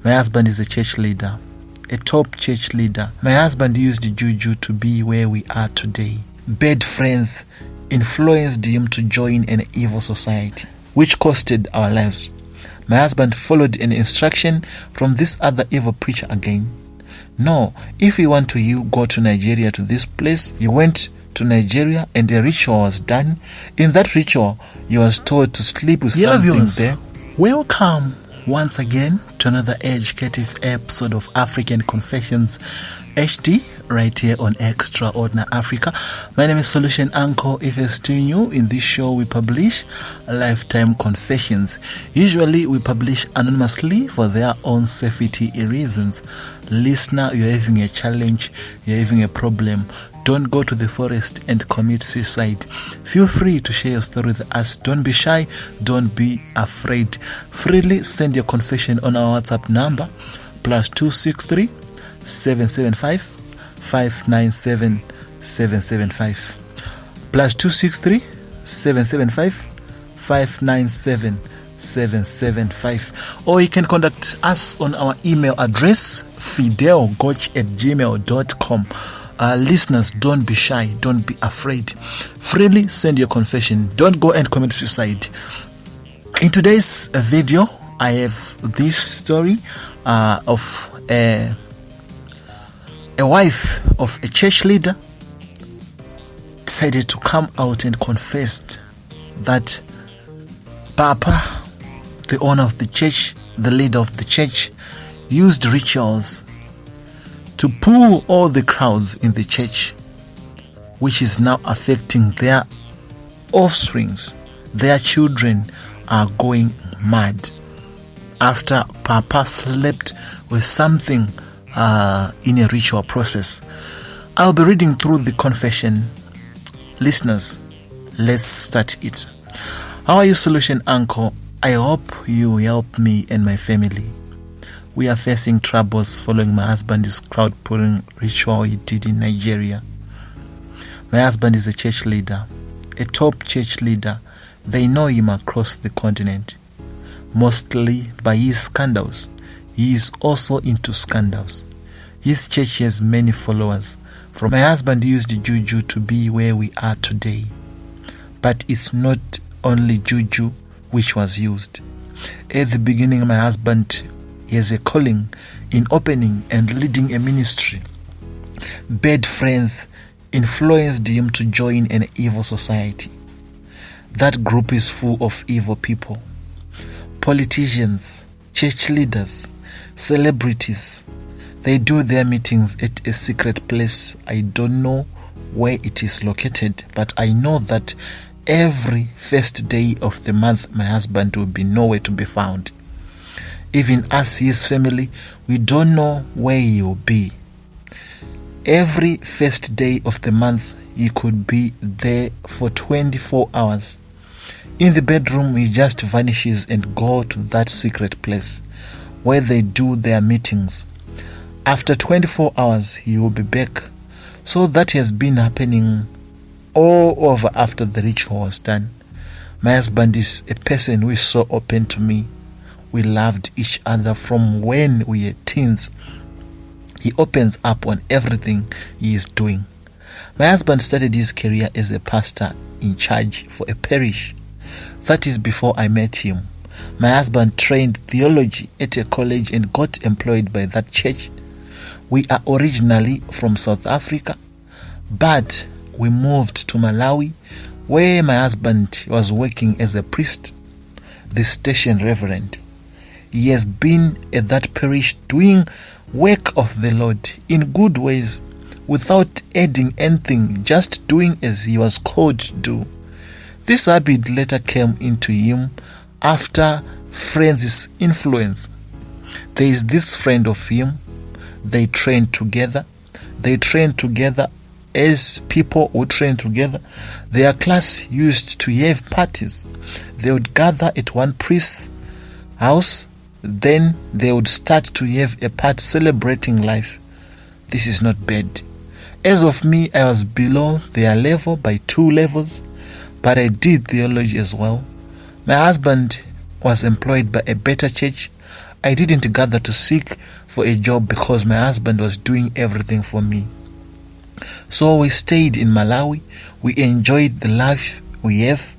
My husband is a church leader, a top church leader. My husband used juju to be where we are today. Bad friends influenced him to join an evil society, which costed our lives. My husband followed an instruction from this other evil preacher again. No, if you want to go to Nigeria, to this place, he went to Nigeria and a ritual was done. In that ritual, he was told to sleep with something there. Welcome once again to another educative episode of African Confessions HD, right here on Extraordinary Africa. My name is Solution Uncle. If you're still new, in this show we publish lifetime confessions. Usually we publish anonymously for their own safety reasons. Listener, you're having a challenge, you're having a problem, don't go to the forest and commit suicide. Feel free to share your story with us. Don't be shy, don't be afraid. Freely send your confession on our WhatsApp number +263 775 597 775 +263 775 597 775, or you can contact us on our email address fidelgoch@gmail.com. Listeners, don't be shy, don't be afraid. Freely send your confession. Don't go and commit suicide. In today's video, I have this story of a wife of a church leader decided to come out and confessed that Papa, the owner of the church, the leader of the church, used rituals to pull all the crowds in the church, which is now affecting their offsprings. Their children are going mad after Papa slept with something in a ritual process. I'll be reading through the confession. Listeners, let's start it. How are you, Solution Uncle? I hope you help me and my family. We are facing troubles following my husband's crowd pulling ritual he did in Nigeria. My husband is a church leader, a top church leader. They know him across the continent, mostly by his scandals. He is also into scandals. His church has many followers. From my husband used juju to be where we are today. But it's not only juju which was used. At the beginning, my husband has a calling in opening and leading a ministry. Bad friends influenced him to join an evil society. That group is full of evil people. Politicians, church leaders, celebrities. They do their meetings at a secret place. I don't know where it is located, but I know that every first day of the month my husband will be nowhere to be found. Even us, his family, we don't know where he will be. Every first day of the month he could be there for 24 hours. In the bedroom he just vanishes and go to that secret place where they do their meetings. After 24 hours he will be back. So that has been happening all over after the ritual was done. My husband is a person who is so open to me. We loved each other from when we were teens. He opens up on everything he is doing. My husband started his career as a pastor in charge for a parish. That is before I met him. My husband trained theology at a college and got employed by that church. We are originally from South Africa, but we moved to Malawi, where my husband was working as a priest, the station reverend. He has been at that parish doing work of the Lord in good ways, without adding anything, just doing as he was called to do. This habit later came into him after friends' influence. There is this friend of him. They trained together. As people who train together. Their class used to have parties. They would gather at one priest's house. Then they would start to have a party celebrating life. This is not bad. As of me, I was below their level by 2 levels, but I did theology as well. My husband was employed by a better church. I didn't gather to seek for a job because my husband was doing everything for me. So we stayed in Malawi. We enjoyed the life we have.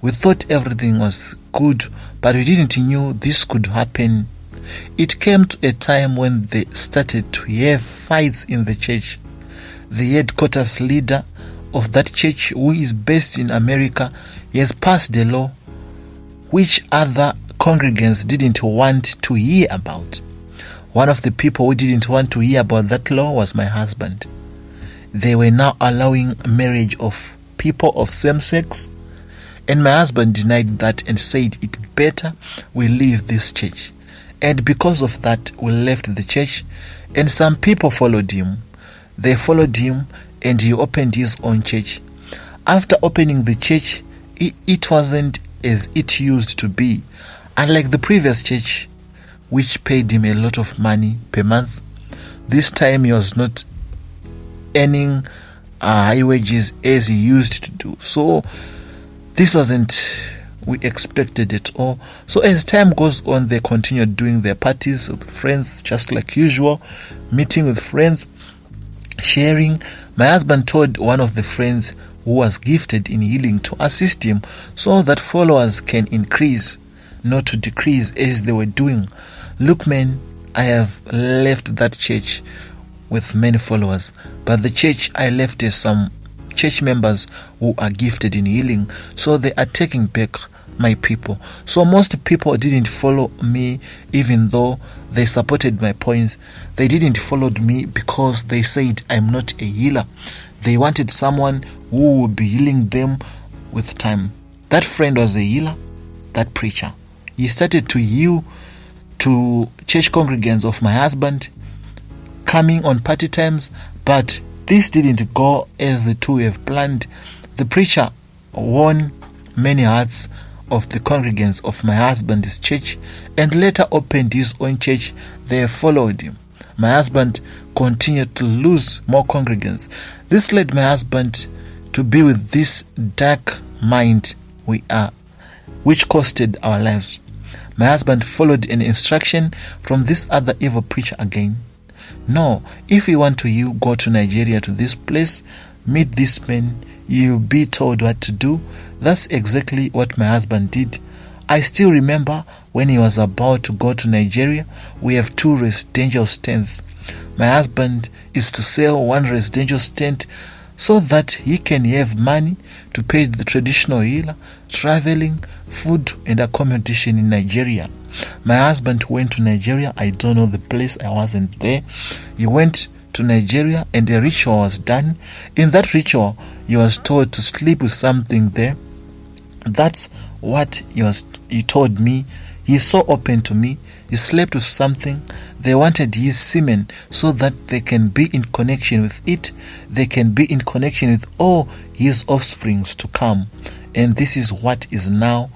We thought everything was good, but we didn't know this could happen. It came to a time when they started to have fights in the church. The headquarters leader of that church, who is based in America, has passed a law which other congregants didn't want to hear about. One of the people who didn't want to hear about that law was my husband. They were now allowing marriage of people of same sex, and my husband denied that and said it better we leave this church. And because of that, we left the church, and some people followed him. They followed him, and he opened his own church. After opening the church, it wasn't as it used to be. Unlike the previous church, which paid him a lot of money per month, this time he was not earning high wages as he used to do. So this wasn't we expected at all. So as time goes on, they continued doing their parties with friends just like usual, meeting with friends, sharing. My husband told one of the friends who was gifted in healing to assist him so that followers can increase, not to decrease as they were doing. Look, man, I have left that church with many followers, but the church I left is some church members who are gifted in healing, so they are taking back my people. So most people didn't follow me, even though they supported my points. They didn't follow me because they said I'm not a healer. They wanted someone who would be healing them with time. That friend was a healer, that preacher. He started to heal to church congregants of my husband, coming on party times, but this didn't go as the two have planned. The preacher won many hearts of the congregants of my husband's church and later opened his own church. They followed him. My husband continued to lose more congregants. This led my husband to be with this dark mind which costed our lives. My husband followed an instruction from this other evil preacher again. No, if you want to heal, go to Nigeria, to this place, meet this man, you'll be told what to do. That's exactly what my husband did. I still remember when he was about to go to Nigeria, we have 2 residential tents. My husband is to sell 1 residential tent so that he can have money to pay the traditional healer, traveling, food and accommodation in Nigeria. My husband went to Nigeria. I don't know the place, I wasn't there. He went to Nigeria and a ritual was done. In that ritual, he was told to sleep with something there. That's what he told me. He's so open to me. He slept with something. They wanted his semen so that they can be in connection with it. They can be in connection with all his offsprings to come. And this is what is now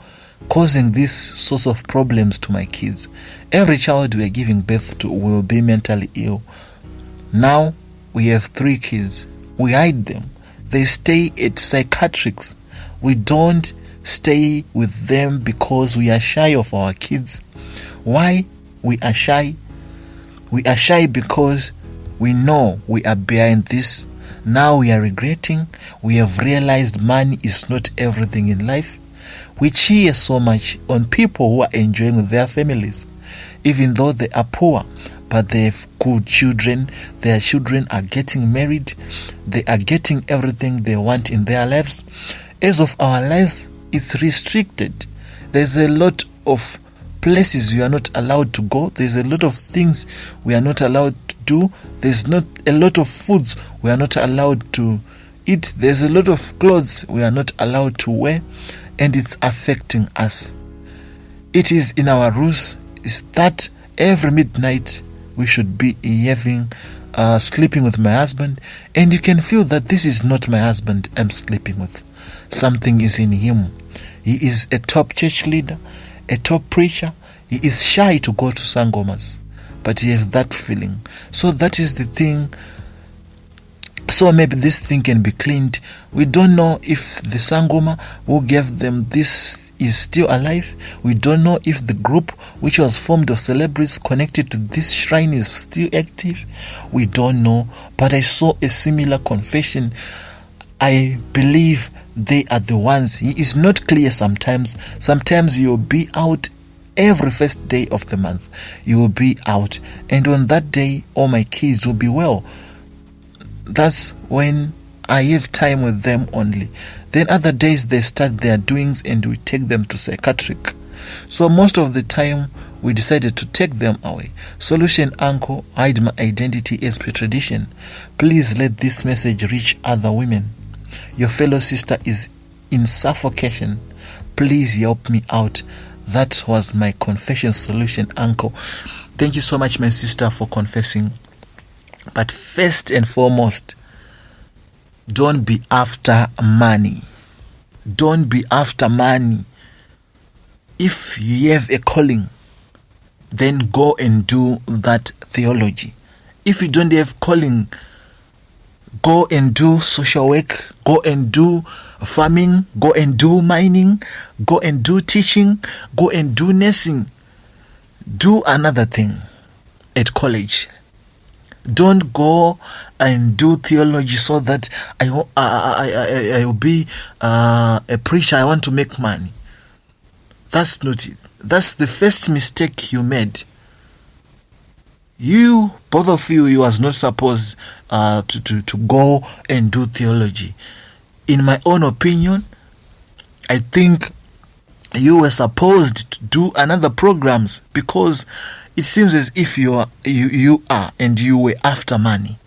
causing this source of problems to my kids. Every child we are giving birth to will be mentally ill. Now we have 3 kids. We hide them. They stay at psychiatrics. We don't stay with them because we are shy of our kids. Why we are shy? We are shy because we know we are behind this. Now we are regretting. We have realized money is not everything in life. We cheer so much on people who are enjoying their families, even though they are poor, but they have good children. Their children are getting married. They are getting everything they want in their lives. As of our lives, it's restricted. There's a lot of places we are not allowed to go. There's a lot of things we are not allowed to do. There's not a lot of foods we are not allowed to eat. There's a lot of clothes we are not allowed to wear, and it's affecting us. It is in our rules is that every midnight we should be sleeping with my husband, and you can feel that this is not my husband I'm sleeping with. Something is in him. He is a top church leader, a top preacher. He is shy to go to sangomas, but he has that feeling. So that is the thing. So maybe this thing can be cleaned. We don't know if the sangoma who gave them this is still alive. We don't know if the group which was formed of celebrities connected to this shrine is still active. We don't know. But I saw a similar confession. I believe they are the ones. He is not clear sometimes. Sometimes you'll be out every first day of the month. You will be out. And on that day, all my kids will be well. That's when I have time with them only. Then other days they start their doings and we take them to psychiatric. So most of the time we decided to take them away. Solution: uncle, hide my identity as per tradition. Please let this message reach other women. Your fellow sister is in suffocation. Please help me out. That was my confession. Solution: uncle. Thank you so much, my sister, for confessing. But first and foremost, don't be after money. Don't be after money. If you have a calling, then go and do that theology. If you don't have calling, go and do social work, go and do farming, go and do mining, go and do teaching, go and do nursing. Do another thing at college. Don't go and do theology so that I will be a preacher. I want to make money. That's not it. That's the first mistake you made. You, both of you was not supposed to go and do theology. In my own opinion, I think you were supposed to do another programs, because it seems as if you are and you were after money.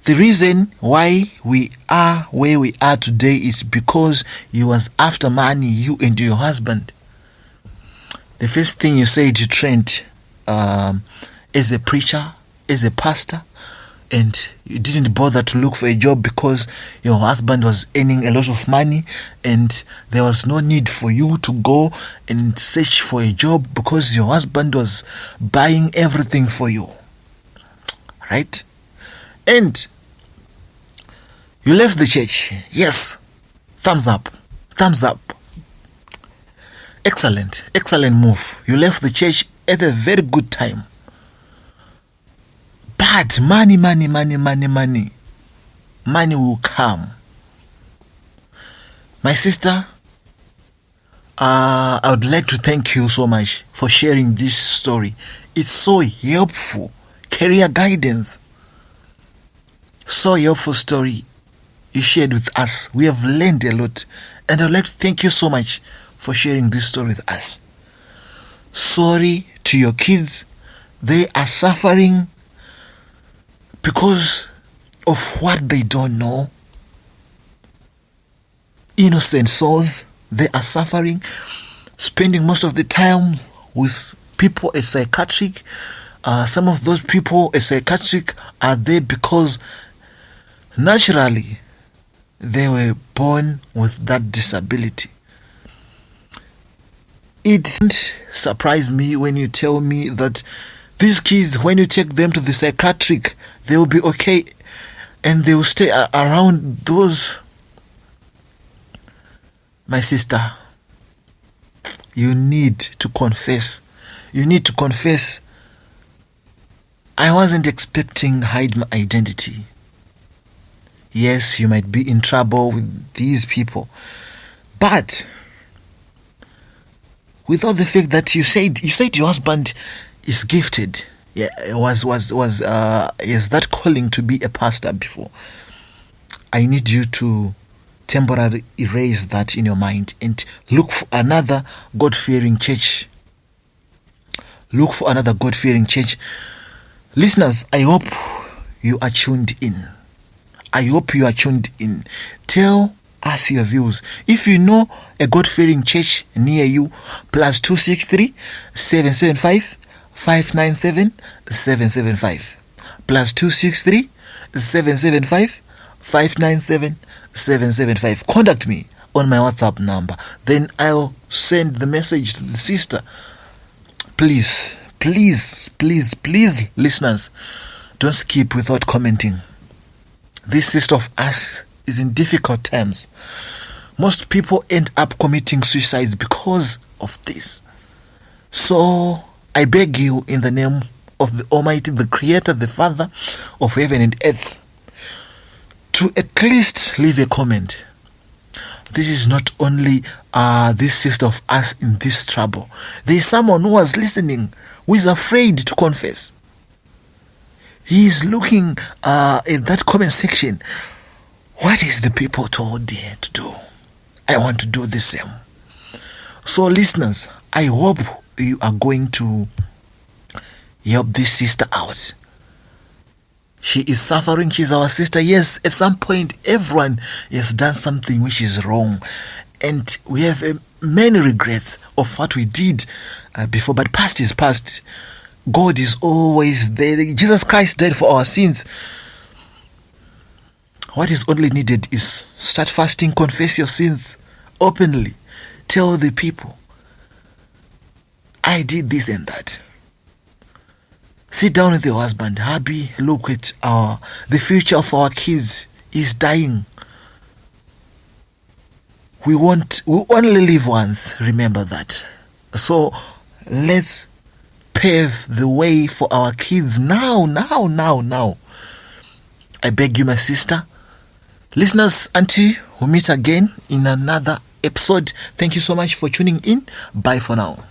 The reason why we are where we are today is because you was after money, you and your husband. The first thing you said, you trained as a preacher, as a pastor, and you didn't bother to look for a job because your husband was earning a lot of money and there was no need for you to go and search for a job because your husband was buying everything for you. Right? And you left the church. Yes. Thumbs up. Thumbs up. Excellent. Excellent move. You left the church at a very good time. But money will come. My sister, I would like to thank you so much for sharing this story. It's so helpful. Career guidance. So helpful story you shared with us. We have learned a lot. And I would like to thank you so much for sharing this story with us. Sorry to your kids. They are suffering because of what they don't know. Innocent souls, they are suffering, spending most of the time with people at psychiatric. Some of those people at psychiatric are there because naturally they were born with that disability. It didn't surprise me when you tell me that these kids, when you take them to the psychiatric, they will be okay and they will stay around those. My sister, you need to confess. You need to confess. I wasn't expecting hide my identity. Yes, you might be in trouble with these people, but without the fact that you said your husband is gifted, yeah, was has that calling to be a pastor before. I need you to temporarily erase that in your mind and look for another God-fearing church. Look for another God-fearing church. Listeners, I hope you are tuned in. I hope you are tuned in. Tell us your views. If you know a God-fearing church near you, +263 775 597 775. +263 775 597 775. Contact me on my WhatsApp number. Then I'll send the message to the sister. Please, listeners, don't skip without commenting. This sister of us is in difficult times. Most people end up committing suicides because of this. So I beg you, in the name of the Almighty, the Creator, the Father of heaven and earth, to at least leave a comment. This is not only this sister of us in this trouble. There is someone who was listening, who is afraid to confess. He is looking at that comment section. What is the people told here to do? I want to do the same. So listeners, I hope you are going to help this sister out. She is suffering. She's our sister. Yes, at some point, everyone has done something which is wrong. And we have many regrets of what we did before. But past is past. God is always there. Jesus Christ died for our sins. What is only needed is start fasting, confess your sins openly. Tell the people, I did this and that. Sit down with your husband. Happy, look at the future of our kids is dying. We only live once. Remember that. So let's pave the way for our kids now. I beg you, my sister. Listeners, until we meet again in another episode, thank you so much for tuning in. Bye for now.